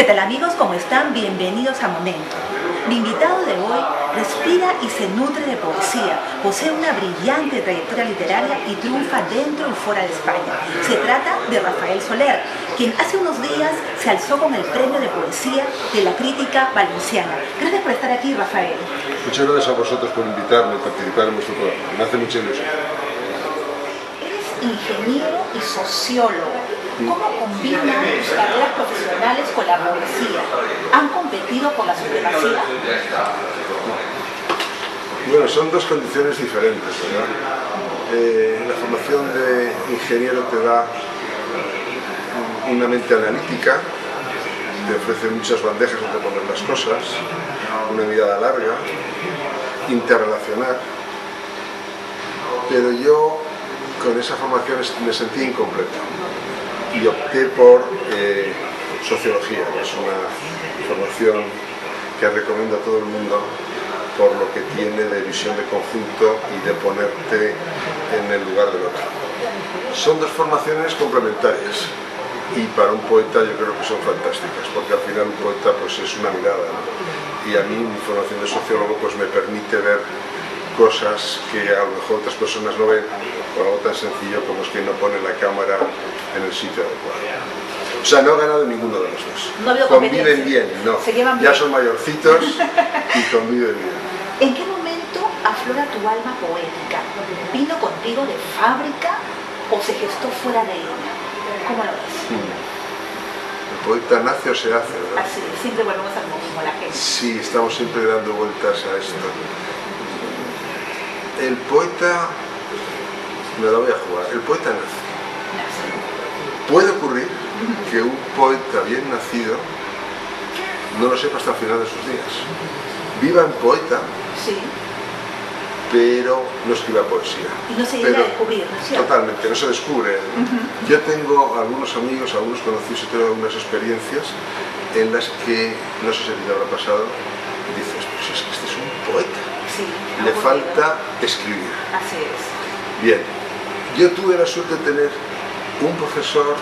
¿Qué tal amigos? ¿Cómo están? Bienvenidos a Momento. Mi invitado de hoy respira y se nutre de poesía, posee una brillante trayectoria literaria y triunfa dentro y fuera de España. Se trata de Rafael Soler, quien hace unos días se alzó con el premio de poesía de la crítica valenciana. Gracias por estar aquí, Rafael. Muchas gracias a vosotros por invitarme a participar en vuestro programa. Me hace mucha ilusión. Eres ingeniero y sociólogo. ¿Cómo combinan tus carreras profesionales con la poesía? ¿Han competido por la supremacía? Bueno, son dos condiciones diferentes, ¿verdad? La formación de ingeniero te da una mente analítica, te ofrece muchas bandejas donde poner las cosas, una mirada larga, interrelacionar, pero yo con esa formación me sentí incompleto y opté por sociología, que es una formación que recomiendo a todo el mundo por lo que tiene de visión de conjunto y de ponerte en el lugar del otro. Son dos formaciones complementarias y para un poeta yo creo que son fantásticas, porque al final un poeta pues es una mirada, ¿no? Y a mí mi formación de sociólogo pues me permite ver cosas que a lo mejor otras personas no ven, por algo tan sencillo como es que no pone la cámara en el sitio adecuado. O sea, no ha ganado ninguno de los dos. No conviven bien, no. Se llevan ya bien. Son mayorcitos y conviven bien. ¿En qué momento aflora tu alma poética? ¿Vino contigo de fábrica o se gestó fuera de ella? ¿Cómo lo ves? El poeta nace o se hace, ¿verdad? Así, siempre volvemos al mismo, la gente. Sí, estamos siempre dando vueltas a esto. El poeta, me la voy a jugar, el poeta nace. Puede ocurrir que un poeta bien nacido no lo sepa hasta el final de sus días. Viva en poeta, sí, pero no escriba poesía. Y no se llega a descubrir, ¿no es cierto? Totalmente, no se descubre. Yo tengo algunos amigos, algunos conocidos y tengo algunas experiencias en las que, no sé si te habrá pasado, dices, pues es que este es un poeta. Sí, le falta escribir. Así es. Bien, yo tuve la suerte de tener un profesor,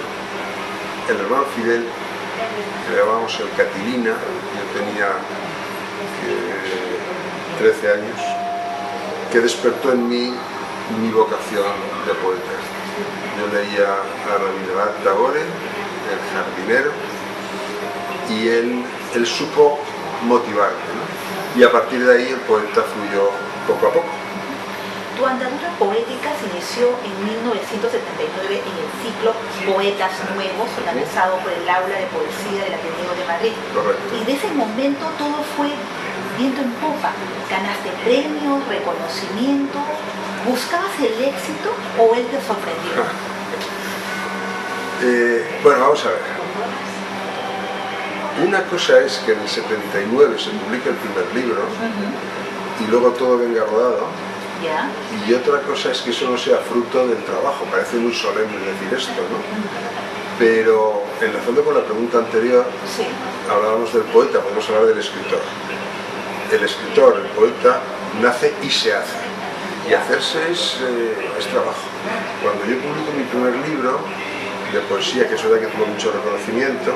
el hermano Fidel, que le llamábamos el Catilina, yo tenía 13 años, que despertó en mí mi vocación de poeta. Yo leía a Rabindranath Tagore, El jardinero, y él supo motivarme, ¿no? Y a partir de ahí el poeta fluyó poco a poco. Tu andadura poética se inició en 1979 en el ciclo Poetas Nuevos, organizado por el Aula de Poesía del Ateneo de Madrid. Correcto. Y de ese momento todo fue viento en popa. Ganaste premios, reconocimiento. ¿Buscabas el éxito o él te sorprendió? Bueno, vamos a ver. Una cosa es que en el 79 se publica el primer libro y luego todo venga rodado. ¿Ya? Y otra cosa es que eso no sea fruto del trabajo. Parece muy solemne decir esto, ¿no? Pero enlazando con la pregunta anterior, sí, hablábamos del poeta, podemos hablar del escritor. El escritor, el poeta, nace y se hace. Y hacerse es trabajo. Cuando yo publico mi primer libro de poesía, que es verdad que tuvo mucho reconocimiento,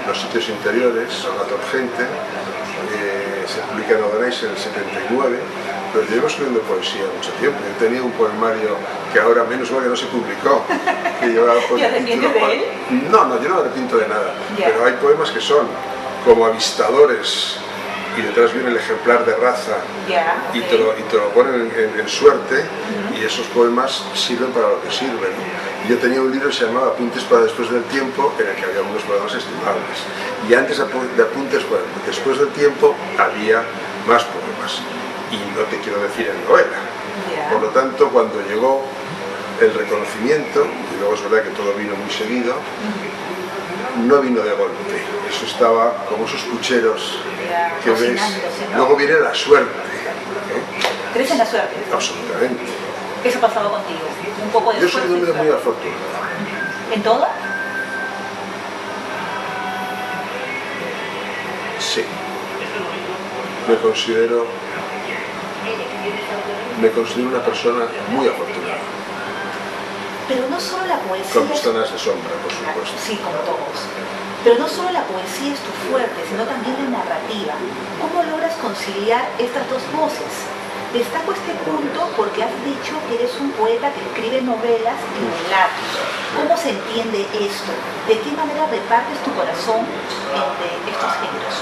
Los sitios interiores, Sonato Urgente, se publica en Odonais en el 79, pero yo llevo escribiendo poesía mucho tiempo. Yo tenía un poemario que ahora menos mal que no se publicó, que llevaba por ¿Te arrepientes de él? No, yo no me arrepiento de nada, Yeah. pero hay poemas que son como avistadores y detrás viene el ejemplar de raza, Yeah, y okay. te lo ponen en suerte, y esos poemas sirven para lo que sirven. Yo tenía un libro que se llamaba Apuntes para después del tiempo, en el que había algunos poemas estimables. Y antes de Apuntes para después del tiempo había más poemas. Y no te quiero decir en novela. Yeah. Por lo tanto, cuando llegó el reconocimiento, y luego es verdad que todo vino muy seguido, no vino de golpe. Eso estaba como esos pucheros que ves. ¿No? Luego viene la suerte. ¿Crees en la suerte? Absolutamente. ¿Eso ha pasado contigo? Un poco de Yo soy suerte un hombre y muy suerte. afortunado. ¿En todo? Sí. Me considero una persona muy afortunada. Pero no solo la poesía... Con zonas de sombra, por supuesto. Sí, como todos. Pero no solo la poesía es tu fuerte, sino también la narrativa. ¿Cómo logras conciliar estas dos voces? Destaco este punto porque has dicho que eres un poeta que escribe novelas y relatos. ¿Cómo se entiende esto? ¿De qué manera repartes tu corazón entre estos géneros?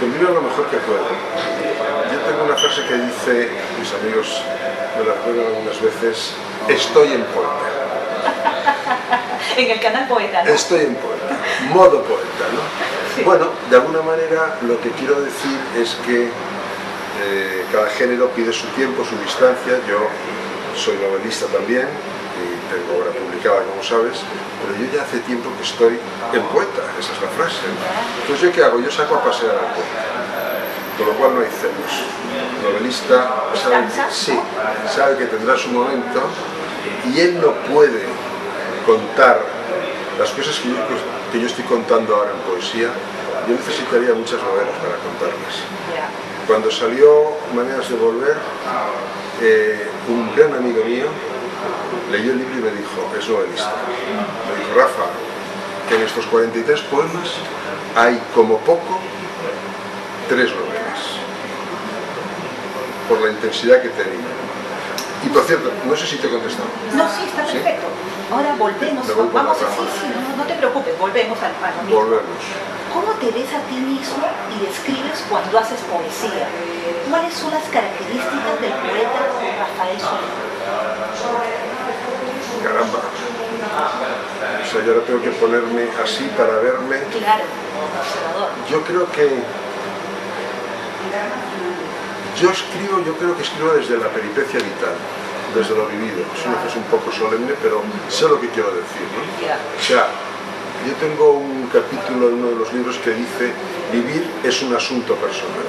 Combino lo mejor que puedo. Yo tengo una frase que dice, mis amigos me la recuerdan algunas veces, estoy en poeta. En el canal Poeta, ¿no? Estoy en poeta, modo poeta, ¿no? Sí. Bueno, de alguna manera lo que quiero decir es que cada género pide su tiempo, su distancia. Yo soy novelista también y tengo obra publicada, como sabes, pero yo ya hace tiempo que estoy en poeta, esa es la frase, ¿no? Entonces, ¿yo qué hago? Yo saco a pasear al poeta, con lo cual no hay celos. El novelista sabe que tendrá su momento y él no puede contar las cosas que yo estoy contando ahora en poesía. Yo necesitaría muchas novelas para contarlas. Cuando salió Maneras de Volver, un gran amigo mío leyó el libro y me dijo, es novelista. Me dijo, Rafa, que en estos 43 poemas hay como poco 3 novelas, por la intensidad que tenía. Y por cierto, no sé si te he contestado. No, sí, está perfecto. Ahora volvemos, vamos a decir, no te preocupes, volvemos al lo mismo. Volvemos. ¿Cómo te ves a ti mismo y describes cuando haces poesía? ¿Cuáles son las características del poeta Rafael Solís? Caramba. O sea, yo ahora tengo que ponerme así para verme. Claro, observador. Yo creo que escribo desde la peripecia vital, desde lo vivido. Es una cosa un poco solemne, pero sé lo que quiero decir, ¿no? O sea, yo tengo un capítulo en uno de los libros que dice, vivir es un asunto personal.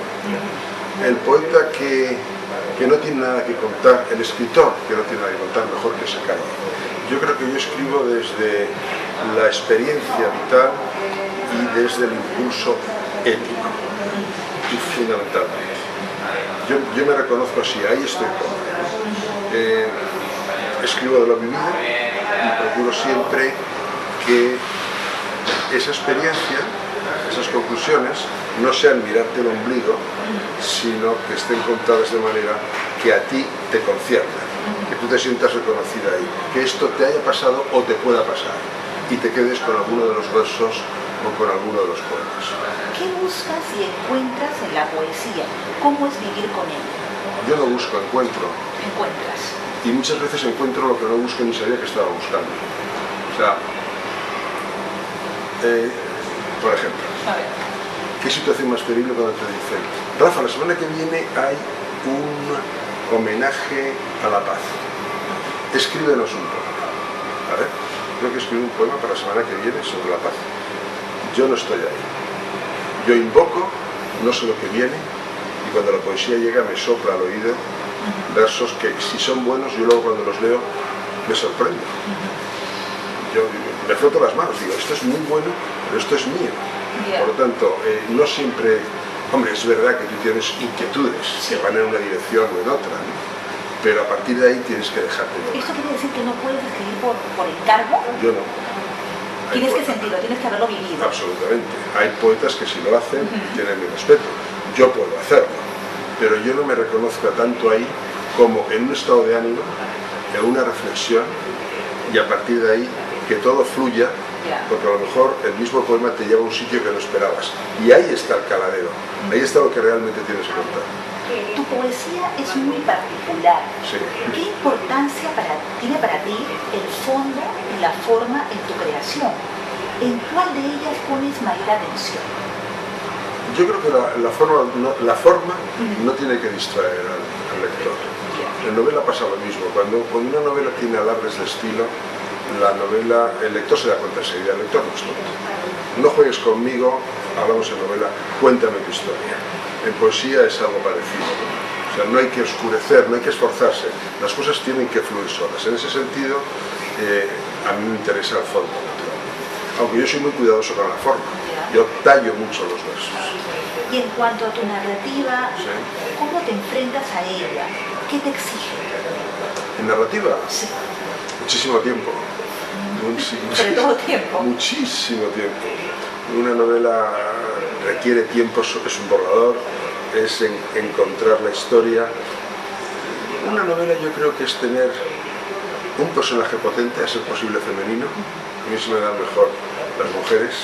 El poeta que no tiene nada que contar, el escritor que no tiene nada que contar, mejor que se calle. Yo creo que yo escribo desde la experiencia vital y desde el impulso ético, y fundamentalmente. Yo me reconozco así, ahí estoy cómodo. Escribo de lo vivido y procuro siempre que esa experiencia, esas conclusiones, no sean mirarte el ombligo, sino que estén contadas de manera que a ti te conciernan, que tú te sientas reconocida ahí, que esto te haya pasado o te pueda pasar y te quedes con alguno de los versos o con alguno de los poemas. ¿Qué buscas y encuentras en la poesía? ¿Cómo es vivir con ella? Yo no busco, encuentro. ¿Encuentras? Y muchas veces encuentro lo que no busco ni sabía que estaba buscando. O sea, por ejemplo, ¿qué situación más terrible cuando te dicen, Rafa, la semana que viene hay un homenaje a la paz? Escríbenos un poema. A ver, creo que escribí un poema para la semana que viene sobre la paz. Yo no estoy ahí. Yo invoco, no sé lo que viene, y cuando la poesía llega me sopla al oído versos que, si son buenos, yo luego cuando los leo me sorprendo. Yo me froto las manos, digo, esto es muy bueno, pero esto es mío. Por lo tanto, no siempre, hombre, es verdad que tú tienes inquietudes que van en una dirección o en otra, ¿no? Pero a partir de ahí tienes que dejarte llevar. ¿Esto quiere decir que no puedes escribir por encargo? Yo no. Tienes que sentirlo, tienes que haberlo vivido. Absolutamente. Hay poetas que si lo hacen tienen mi respeto. Yo puedo hacerlo, pero yo no me reconozco tanto ahí como en un estado de ánimo, en una reflexión, y a partir de ahí que todo fluya, porque a lo mejor el mismo poema te lleva a un sitio que no esperabas. Y ahí está el caladero, ahí está lo que realmente tienes que contar. Tu poesía es muy particular. Sí. ¿Qué importancia tiene para ti el fondo y la forma en tu creación? ¿En cuál de ellas pones mayor atención? Yo creo que la forma no tiene que distraer al lector. En novela pasa lo mismo. Cuando una novela tiene alardes de estilo, el lector se da cuenta enseguida, el lector no es tonto. No juegues conmigo, hablamos en novela, cuéntame tu historia. En poesía es algo parecido. O sea, no hay que oscurecer, no hay que esforzarse. Las cosas tienen que fluir solas. En ese sentido, a mí me interesa el fondo, naturalmente. Aunque yo soy muy cuidadoso con la forma. Yo tallo mucho los versos. Y en cuanto a tu narrativa, ¿cómo te enfrentas a ella? ¿Qué te exige? ¿En narrativa? Sí. Muchísimo tiempo. Sobre todo tiempo. Muchísimo tiempo. Una novela requiere tiempo, es un borrador, es encontrar la historia. Una novela yo creo que es tener un personaje potente, a ser posible femenino. A mí se me dan mejor las mujeres.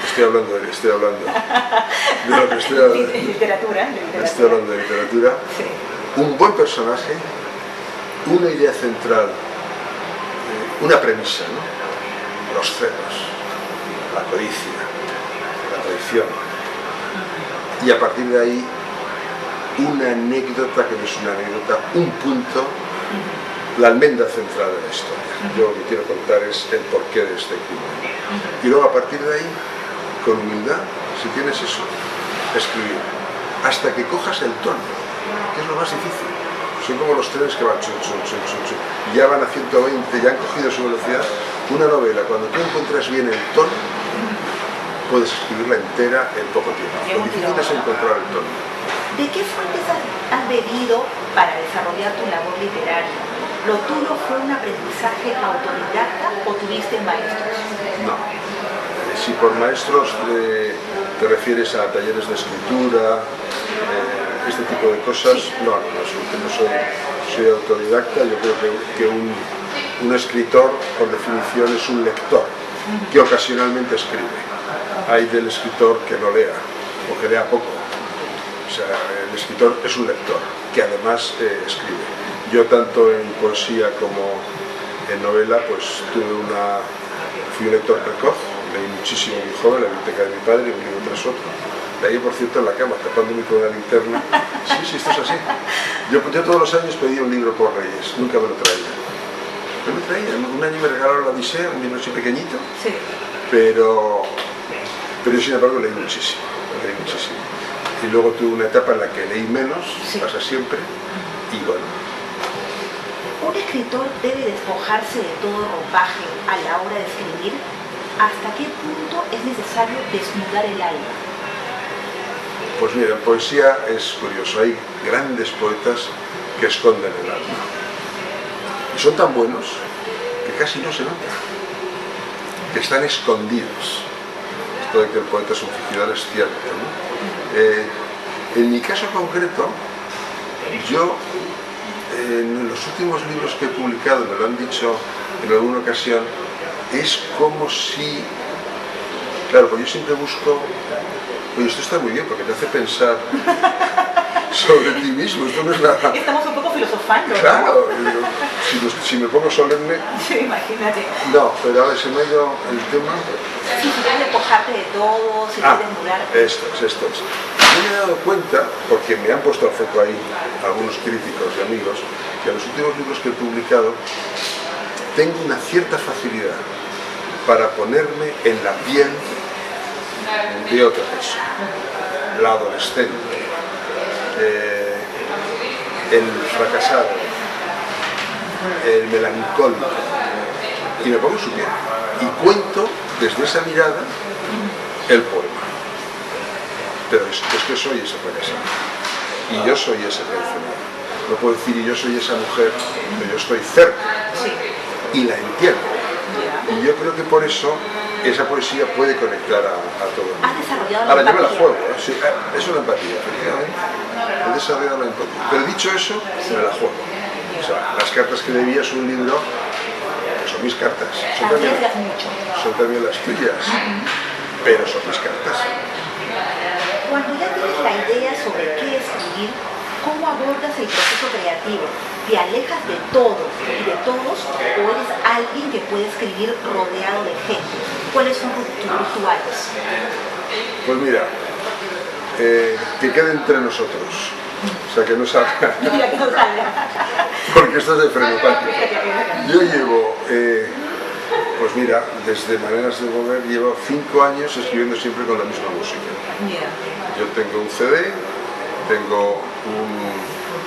Estoy hablando de lo que estoy hablando. Literatura. Estoy hablando de literatura. Sí. Un buen personaje, una idea central, una premisa, ¿no? Los celos, la codicia, la traición. Y a partir de ahí, una anécdota que no es una anécdota, un punto, la almendra central de la historia. Yo lo que quiero contar es el porqué de este crimen. Y luego a partir de ahí, con humildad, si tienes eso, escribir. Hasta que cojas el tono, que es lo más difícil. Son como los trenes que van chun, chun, chun, chun, chun. Ya van a 120, ya han cogido su velocidad. Una novela, cuando tú encuentras bien el tono, puedes escribirla entera en poco tiempo. Lo difícil es encontrar el tono. ¿De qué fuentes has bebido para desarrollar tu labor literaria? ¿Lo tuyo fue un aprendizaje autodidacta o tuviste maestros? No. Si por maestros te refieres a talleres de escritura, este tipo de cosas, sí. No, soy autodidacta. Yo creo que un escritor, por definición, es un lector, que ocasionalmente escribe. Hay del escritor que no lea, o que lea poco. O sea, el escritor es un lector, que además escribe. Yo, tanto en poesía como en novela, pues fui un lector precoz, leí muchísimo muy joven, la biblioteca de mi padre, un libro tras otro. Leí, por cierto, en la cama, tapándome con una linterna. Sí, esto es así. Yo todos los años pedía un libro por Reyes, nunca me lo traía. No me traía. Un año me regalaron la Odisea, un libro así pequeñito, sí. pero yo, sin embargo, leí muchísimo. Y luego tuve una etapa en la que leí menos, sí. Pasa siempre, y bueno. ¿Un escritor debe despojarse de todo ropaje a la hora de escribir? ¿Hasta qué punto es necesario desnudar el alma? Pues mira, en poesía es curioso, hay grandes poetas que esconden el alma. Y son tan buenos que casi no se nota, que están escondidos. Esto de que el poeta es un fingidor es cierto, ¿no? En mi caso concreto, yo en los últimos libros que he publicado, me lo han dicho en alguna ocasión, es como si, claro, pues yo siempre busco, oye, esto está muy bien porque te hace pensar sobre ti mismo, esto no es nada. Estamos un poco filosofando, claro, ¿no? Si me pongo solemne. Sí, imagínate. No, pero ahora se me ha ido el tema. Si quieres despojarte de todo, si quieres desnudarte. Esto es. Yo me he dado cuenta, porque me han puesto el foco ahí algunos críticos y amigos, que en los últimos libros que he publicado tengo una cierta facilidad para ponerme en la piel de otra persona, la adolescente, el fracasado, el melancólico, y me pongo en su piel y cuento desde esa mirada el poema. Pero es que soy ese fracasado y yo soy ese traicionado. No puedo decir y yo soy esa mujer, pero yo estoy cerca y la entiendo. Y yo creo que por eso esa poesía puede conectar a todo el mundo. ¿Has desarrollado ahora la yo me la empatía? juego, ¿eh? Sí, es una empatía, efectivamente. He desarrollado la empatía. Pero dicho eso, me la juego. O sea, Las cartas que debía es un libro, son mis cartas. Son también las tuyas, pero son mis cartas. Cuando ya tienes la idea sobre qué escribir, ¿cómo abordas el proceso creativo? ¿Te alejas de todo y de todos o eres alguien que puede escribir rodeado de gente? ¿Cuáles son tus rituales? Pues mira, que quede entre nosotros, o sea, que no salga. Mira, que no salga. Porque esto es de frenopatía. Yo llevo, pues mira, desde Maneras de Mover llevo 5 años escribiendo siempre con la misma música. Yo tengo un CD,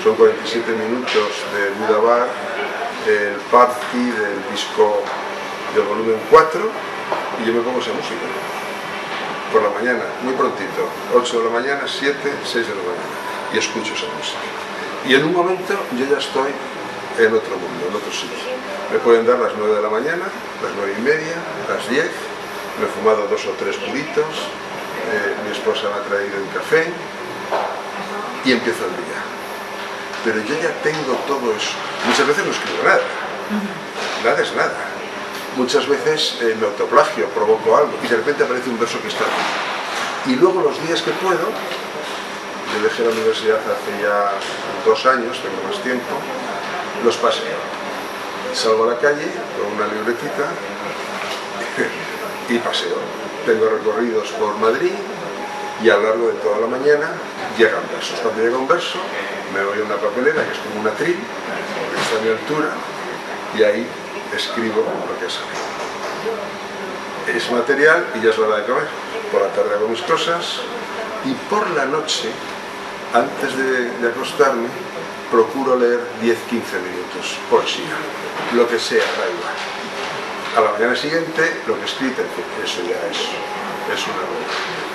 son 47 minutos de Budabar, el Party del disco del volumen 4, y yo me pongo esa música por la mañana, muy prontito, 8 de la mañana, 7, 6 de la mañana, y escucho esa música. Y en un momento yo ya estoy en otro mundo, en otro sitio. Me pueden dar las 9 de la mañana, las 9:30, las 10, me he fumado 2 o 3 puritos, mi esposa me ha traído un café y empiezo el día. Pero yo ya tengo todo eso. Muchas veces no escribo nada. Nada es nada. Muchas veces me autoplagio, provoco algo y de repente aparece un verso que está aquí. Y luego los días que puedo, yo dejé la universidad hace ya 2 años, tengo más tiempo, los paseo. Salgo a la calle con una libretita y paseo. Tengo recorridos por Madrid y a lo largo de toda la mañana llegan versos. Cuando llega un verso, me voy a una papelera que es como un atril, que está a mi altura, y ahí escribo lo que sale. Es material y ya es hora de comer. Por la tarde hago mis cosas y por la noche, antes de acostarme, procuro leer 10-15 minutos, poesía, lo que sea, da igual. A la mañana siguiente, lo que he escrito, eso ya es una buena.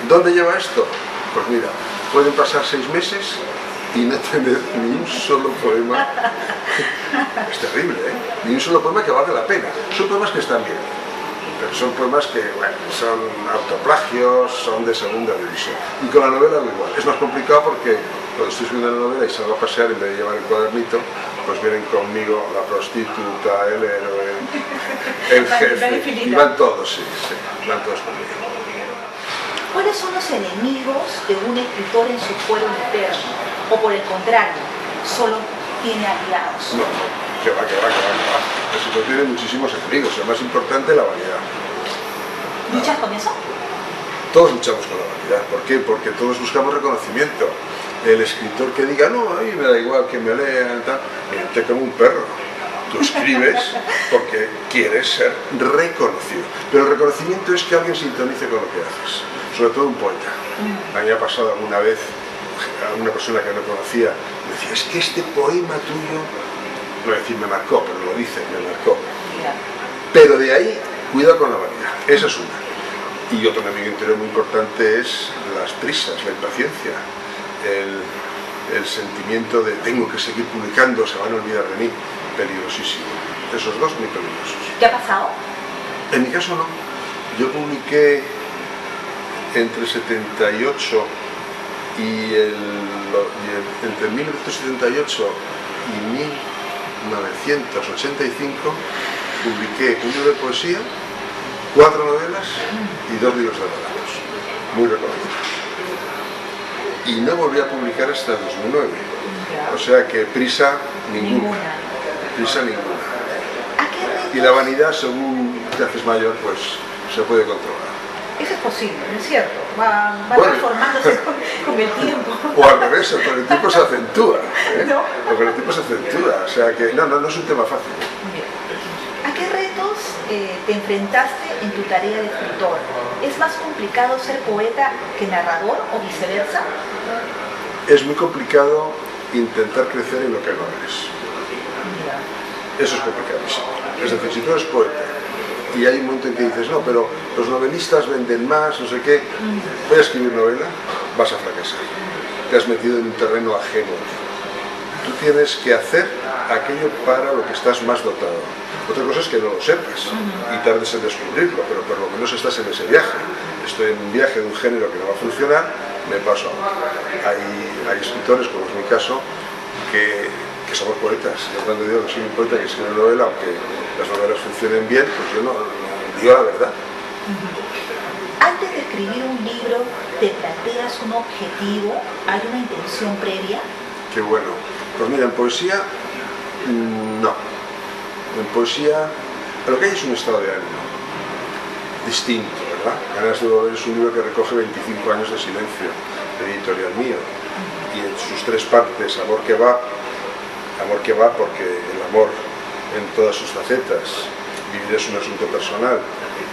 ¿Dónde lleva esto? Pues mira, pueden pasar 6 meses y no tener ni un solo poema. Es terrible, ¿eh? Ni un solo poema que valga la pena. Son poemas que están bien, pero son poemas que, bueno, son autoplagios, son de segunda división. Y con la novela lo igual. Es más complicado porque cuando estoy escribiendo la novela y salgo a pasear, en vez de llevar el cuadernito, pues vienen conmigo la prostituta, el héroe, el jefe, y van todos, sí, van todos conmigo. ¿Cuáles son los enemigos de un escritor en su fuero interno? O por el contrario, solo tiene aliados. No, que va. El escritor tiene muchísimos enemigos, el más importante, la vanidad. ¿Luchas con eso? Todos luchamos con la vanidad. ¿Por qué? Porque todos buscamos reconocimiento. El escritor que diga, no, a mí me da igual que me lean, tal, te como un perro. Tú escribes porque quieres ser reconocido. Pero el reconocimiento es que alguien sintonice con lo que haces. Sobre todo un poeta. A mí me ha pasado alguna vez a una persona que no conocía, me decía, es que este poema tuyo, no voy a decir me marcó, pero lo dice, me marcó. Pero de ahí, cuidado con la vanidad. Esa es una. Y otro enemigo interior muy importante es las prisas, la impaciencia, el sentimiento de tengo que seguir publicando, se van a olvidar de mí. Peligrosísimo. Esos dos muy peligrosos. ¿Qué ha pasado? En mi caso no. Yo publiqué entre 78 entre 1978 y 1985 publiqué un libro de poesía, 4 novelas y 2 libros de relatos, muy reconocidos. Y no volví a publicar hasta 2009. O sea que prisa ninguna. Prisa ninguna. Y la vanidad, según te haces mayor, pues se puede controlar. Eso es posible, ¿no es cierto? Va transformándose con el tiempo. O al revés, con el tiempo se acentúa. ¿No? O con el tiempo se acentúa. O sea que no es un tema fácil. ¿A qué retos te enfrentaste en tu tarea de escritor? ¿Es más complicado ser poeta que narrador o viceversa? Es muy complicado intentar crecer en lo que no eres. Eso es complicadísimo. Es decir, si tú eres poeta y hay un momento en que dices, no, pero los novelistas venden más, no sé qué, voy a escribir novela, vas a fracasar. Te has metido en un terreno ajeno. Tú tienes que hacer aquello para lo que estás más dotado. Otra cosa es que no lo sepas y tardes en descubrirlo, pero por lo menos estás en ese viaje. Estoy en un viaje de un género que no va a funcionar, me paso a otro. Hay escritores, como es mi caso, que somos poetas. Yo cuando digo que soy un poeta que escribe una novela, aunque las novelas funcionen bien, pues yo no digo la verdad. Antes de escribir un libro, ¿te planteas un objetivo? ¿Hay una intención previa? Qué bueno. Pues mira, en poesía, no. En poesía, lo que hay es un estado de ánimo distinto, ¿verdad? Ganas de volver es un libro que recoge 25 años de silencio, de editorial mío, y en sus 3 partes, amor que va porque el amor en todas sus facetas, vivir es un asunto personal,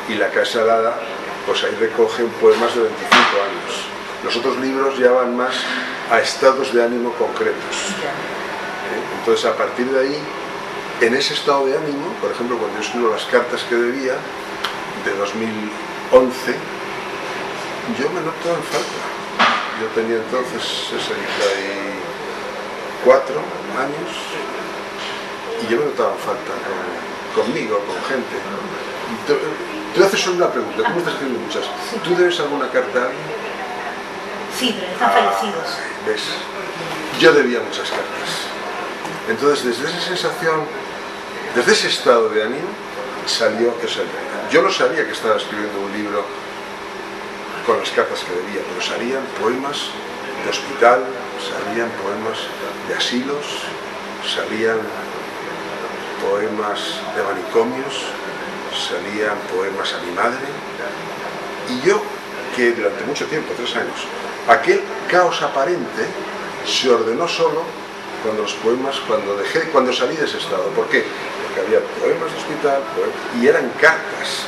y La casa helada, pues ahí recogen poemas de 25 años. Los otros libros ya van más a estados de ánimo concretos. Entonces, a partir de ahí, en ese estado de ánimo, por ejemplo, cuando yo escribo Las cartas que debía, de 2011, yo me noto en falta. Yo tenía entonces 64 años y yo me notaba falta conmigo, con gente. Tú haces solo una pregunta, tú me estás escribiendo muchas. ¿Tú debes alguna carta a alguien? Sí, pero están fallecidos. ¿Ves? Yo debía muchas cartas. Entonces, desde esa sensación, desde ese estado de ánimo, salió ese libro. Yo no sabía que estaba escribiendo un libro con las cartas que debía, pero salían poemas de hospital, salían poemas de asilos, salían poemas de manicomios, salían poemas a mi madre. Y yo, que durante mucho tiempo, 3 años, aquel caos aparente se ordenó solo cuando los poemas, cuando salí de ese estado. ¿Por qué? Porque había poemas de hospital, y eran cartas.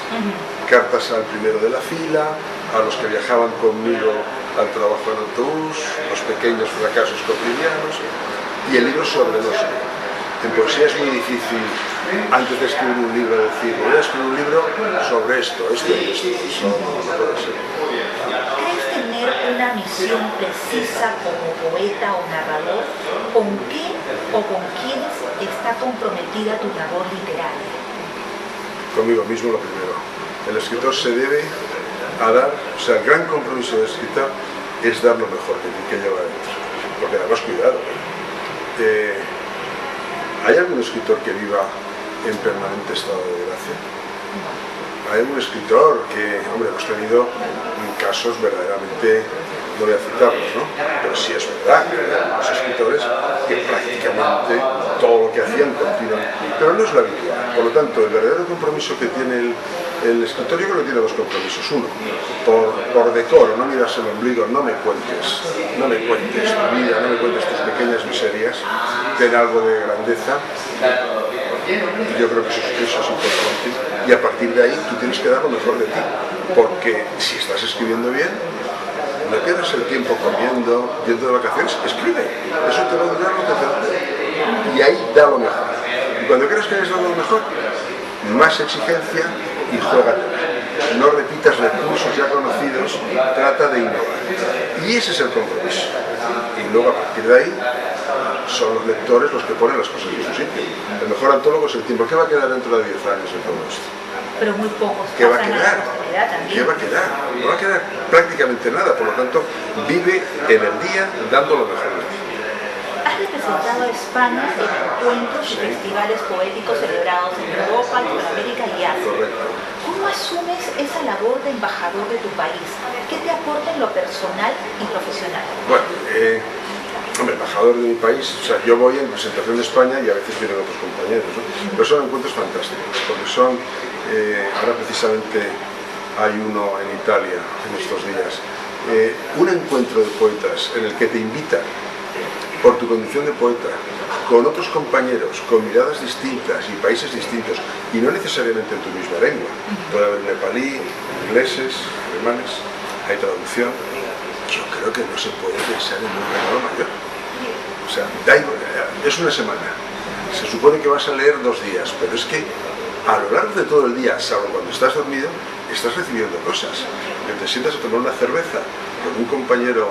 Cartas al primero de la fila, a los que viajaban conmigo al trabajo en autobús, los pequeños fracasos cotidianos, y el libro se ordenó solo. En poesía es muy difícil, antes de escribir un libro, decir, voy a escribir un libro sobre esto y esto. Eso no puede ser. ¿Crees tener una misión precisa como poeta o narrador? ¿Con qué o con quiénes está comprometida tu labor literaria? Conmigo mismo lo primero. El escritor se debe a dar, o sea, el gran compromiso del escritor es dar lo mejor que lleva dentro. Porque además, cuidado, ¿hay algún escritor que viva en permanente estado de gracia? Hay algún escritor que, hombre, hemos tenido casos verdaderamente, no voy a citarlos, ¿no? Pero sí es verdad que hay algunos escritores que prácticamente todo lo que hacían continúan, pero no es la habitual. Por lo tanto, el verdadero compromiso que tiene el escritor, yo creo que tiene 2 compromisos. Uno, por decoro, no miras el ombligo, no me cuentes tu vida, no me cuentes tus pequeñas miserias, ten algo de grandeza. Y yo creo que eso es importante. Y a partir de ahí tú tienes que dar lo mejor de ti. Porque si estás escribiendo bien, no pierdas el tiempo comiendo, yendo de vacaciones, escribe. Eso te va a durar lo que te da. Y ahí da lo mejor. Y cuando creas que has dado lo mejor, más exigencia y juégate. No repitas recursos ya conocidos, trata de innovar. Y ese es el compromiso. Y luego a partir de ahí son los lectores los que ponen las cosas en su sitio. El mejor antólogo es el tiempo. ¿Qué va a quedar dentro de 10 años en todo esto? Pero muy pocos. ¿Qué va a quedar? ¿Qué va a quedar? No va a quedar prácticamente nada. Por lo tanto, vive en el día dando lo mejor de ti. Has representado a España en encuentros y festivales poéticos celebrados en Europa, Latinoamérica y Asia. Correcto. ¿Cómo asumes esa labor de embajador de tu país? ¿Qué te aporta en lo personal y profesional? Bueno, hombre, embajador de mi país, o sea, yo voy en representación de España y a veces vienen otros compañeros, ¿no? Pero son encuentros fantásticos, porque son, ahora precisamente hay uno en Italia en estos días, un encuentro de poetas en el que te invitan por tu condición de poeta, con otros compañeros, con miradas distintas y países distintos, y no necesariamente en tu misma lengua. Puede haber nepalí, ingleses, alemanes, hay traducción. Yo creo que no se puede pensar en un regalo mayor. O sea, es una semana. Se supone que vas a leer 2 días, pero es que a lo largo de todo el día, salvo cuando estás dormido, estás recibiendo cosas. Que te sientas a tomar una cerveza con un compañero,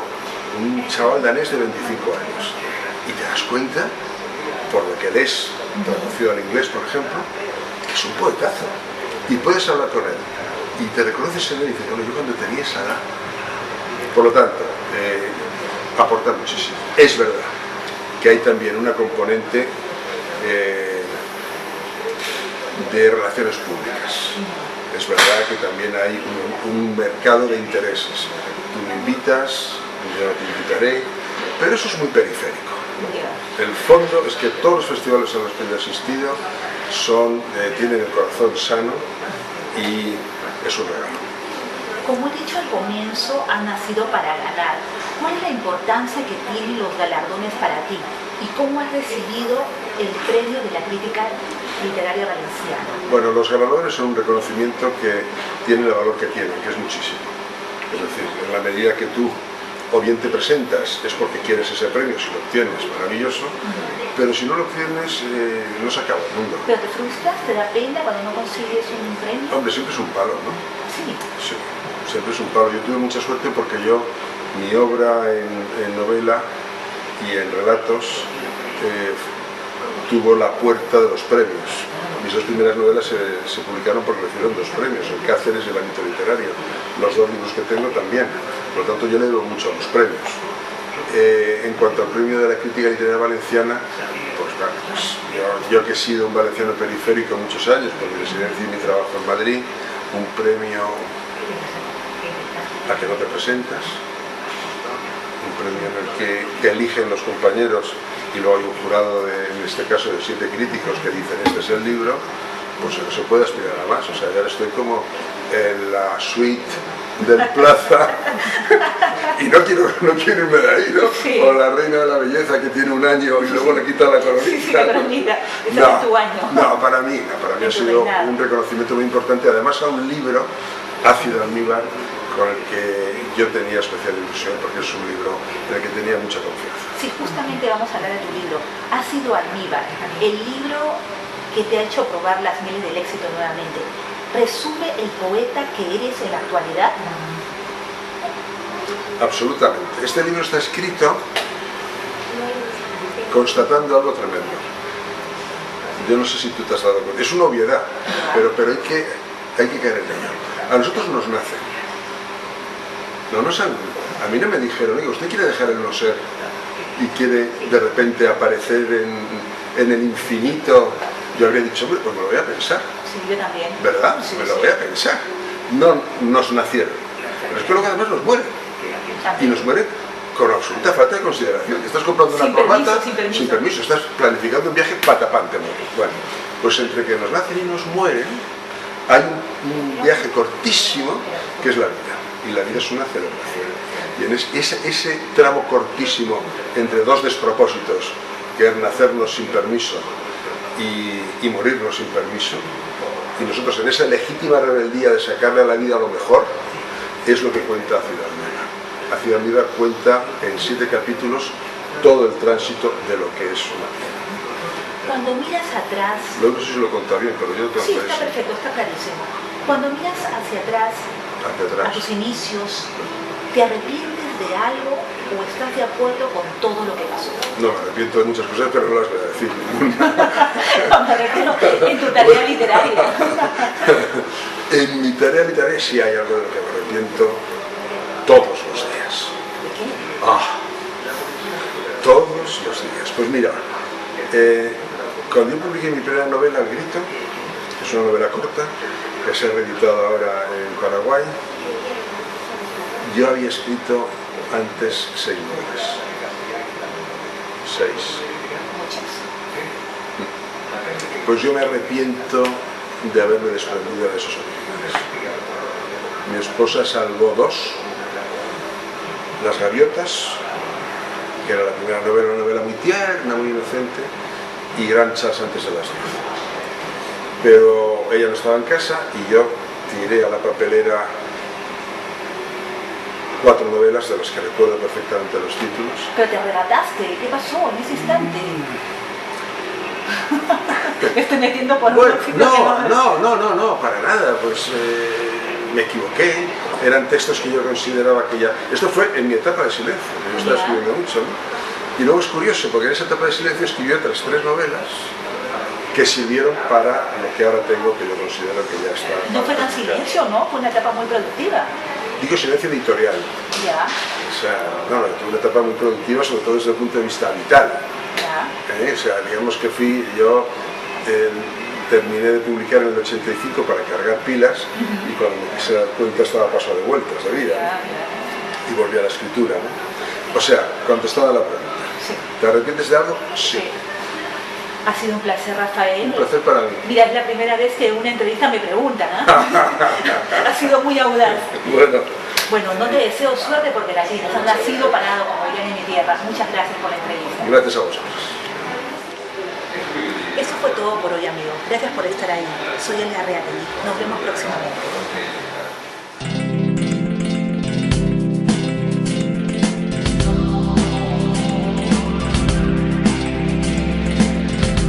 un chaval danés de 25 años, y te das cuenta, por lo que lees, traducido al inglés, por ejemplo, que es un poetazo. Y puedes hablar con él. Y te reconoces en él y dices, bueno, yo cuando tenía esa edad. Por lo tanto, aporta muchísimo. Es verdad que hay también una componente de relaciones públicas. Es verdad que también hay un mercado de intereses. Tú me invitas, yo te invitaré, pero eso es muy periférico. El fondo es que todos los festivales a los que yo he asistido tienen el corazón sano y es un regalo. Como he dicho al comienzo, has nacido para ganar. ¿Cuál es la importancia que tienen los galardones para ti? ¿Y cómo has recibido el premio de la crítica literaria valenciana? Bueno, los galardones son un reconocimiento que tiene el valor que tienen, que es muchísimo. Es decir, en la medida que tú o bien te presentas es porque quieres ese premio, si lo obtienes, maravilloso, pero si no lo obtienes, no se acaba el mundo. ¿Pero te frustras? ¿Te da pena cuando no consigues un premio? Hombre, siempre es un palo, ¿no? Sí. Sí, siempre es un palo. Yo tuve mucha suerte porque mi obra en novela y en relatos tuvo la puerta de los premios. Mis dos primeras novelas se publicaron porque recibieron 2 premios, el Cáceres y el Ámbito Literario. Los 2 libros que tengo también. Por lo tanto, yo le debo mucho a los premios. En cuanto al premio de la crítica literaria valenciana, pues claro, pues yo que he sido un valenciano periférico muchos años, por mi residencia y mi trabajo en Madrid, un premio a que no te presentas, un premio en el que eligen los compañeros y luego hay un jurado, en este caso de 7 críticos que dicen este es el libro, pues no se puede aspirar a más. O sea, ya estoy como en la suite del Plaza y no quiero irme de ahí, ¿no? Sí. O la reina de la belleza que tiene un año y luego le quita la coronita. Sí, coronita. Ese es tu año. No, para mí ha sido un reconocimiento muy importante, además a un libro, Ácido Almíbar, con el que yo tenía especial ilusión, porque es un libro en el que tenía mucha confianza. Sí, justamente vamos a hablar de tu libro, Ácido Almíbar, el libro que te ha hecho probar las mieles del éxito nuevamente. ¿Resume el poeta que eres en la actualidad? Absolutamente. Este libro está escrito constatando algo tremendo. Yo no sé si tú te has dado cuenta. Es una obviedad, pero hay que caer en ello. A nosotros nos nace. No nos han... A mí no me dijeron, oiga, ¿usted quiere dejar el no ser y quiere de repente aparecer en el infinito? Yo habría dicho, pues me lo voy a pensar. Sí, yo también. ¿Verdad? Sí, me lo voy a pensar. No nos nacieron. Pero es que luego además nos mueren. Y nos mueren con absoluta falta de consideración. Estás comprando una corbata sin permiso. Estás planificando un viaje, patapán, te mueres. Bueno, pues entre que nos nacen y nos mueren, hay un viaje cortísimo que es la vida. Y la vida es una celebración. Y en ese tramo cortísimo entre 2 despropósitos, que es nacernos sin permiso y morirnos sin permiso, y nosotros en esa legítima rebeldía de sacarle a la vida lo mejor, es lo que cuenta Ácido Almíbar. Ácido Almíbar cuenta en 7 capítulos todo el tránsito de lo que es una vida. Cuando miras atrás... Luego no sé si lo conté bien, pero yo tengo Sí, está perfecto, está clarísimo. Cuando miras hacia atrás, a tus inicios, ¿te arrepientes de algo o estás de acuerdo con todo lo que pasó? No, me arrepiento de muchas cosas, pero no las voy a decir. Me refiero en tu tarea literaria. En mi tarea literaria sí hay algo de lo que me arrepiento todos los días. ¿De qué? Todos los días. Pues mira, cuando yo publiqué mi primera novela, El Grito, que es una novela corta, que se ha reeditado ahora en Paraguay, yo había escrito antes 6 novelas. 6. Muchas. Pues yo me arrepiento de haberme desprendido de esos orígenes. Mi esposa salvó 2, Las Gaviotas, que era la primera novela, una novela muy tierna, muy inocente, y Granchas antes de las 10. Pero ella no estaba en casa y yo tiré a la papelera 4 novelas de las que recuerdo perfectamente los títulos. Pero te arrebataste, ¿qué pasó en ese instante? Me estoy metiendo por bueno, un no, para nada, pues me equivoqué, eran textos que yo consideraba que ya... Esto fue en mi etapa de silencio, yo estaba escribiendo mucho, ¿no? Y luego es curioso, porque en esa etapa de silencio escribí otras 3 novelas que sirvieron para lo que ahora tengo, que yo considero que ya está... No fue tan silencio, ¿no? Fue una etapa muy productiva. Digo silencio editorial. Ya. O sea, no, tuve una etapa muy productiva, sobre todo desde el punto de vista vital. Ya. O sea, digamos que terminé de publicar en el 85 para cargar pilas y cuando me quise dar cuenta estaba a paso de vueltas de vida, ¿no? Y volví a la escritura, ¿no? O sea, contestando a la pregunta, Sí. ¿te arrepientes de algo? Sí. Ha sido un placer, Rafael. Un placer para mí. Mira, es la primera vez que en una entrevista me preguntan, ¿no? Ha sido muy audaz. Bueno, no te deseo suerte porque la tienes, has nacido parado, como dirían en mi tierra. Muchas gracias por la entrevista. Gracias a vosotros. Eso fue todo por hoy, amigos. Gracias por estar ahí. Soy Elena Reategui. Nos vemos próximamente.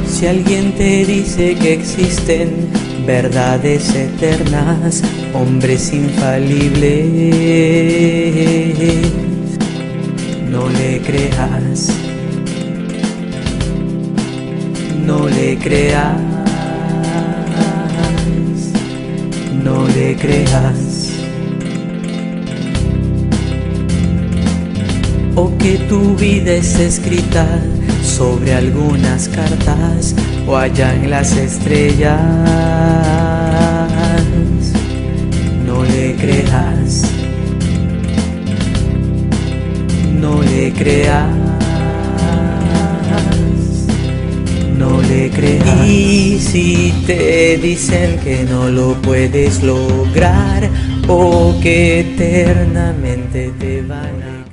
Si alguien te dice que existen verdades eternas, hombres infalibles, no le creas. le creas, no le creas. O que tu vida es escrita sobre algunas cartas o allá en las estrellas, no le creas, no le creas, no le creas. Y si te dicen que no lo puedes lograr o que eternamente te van a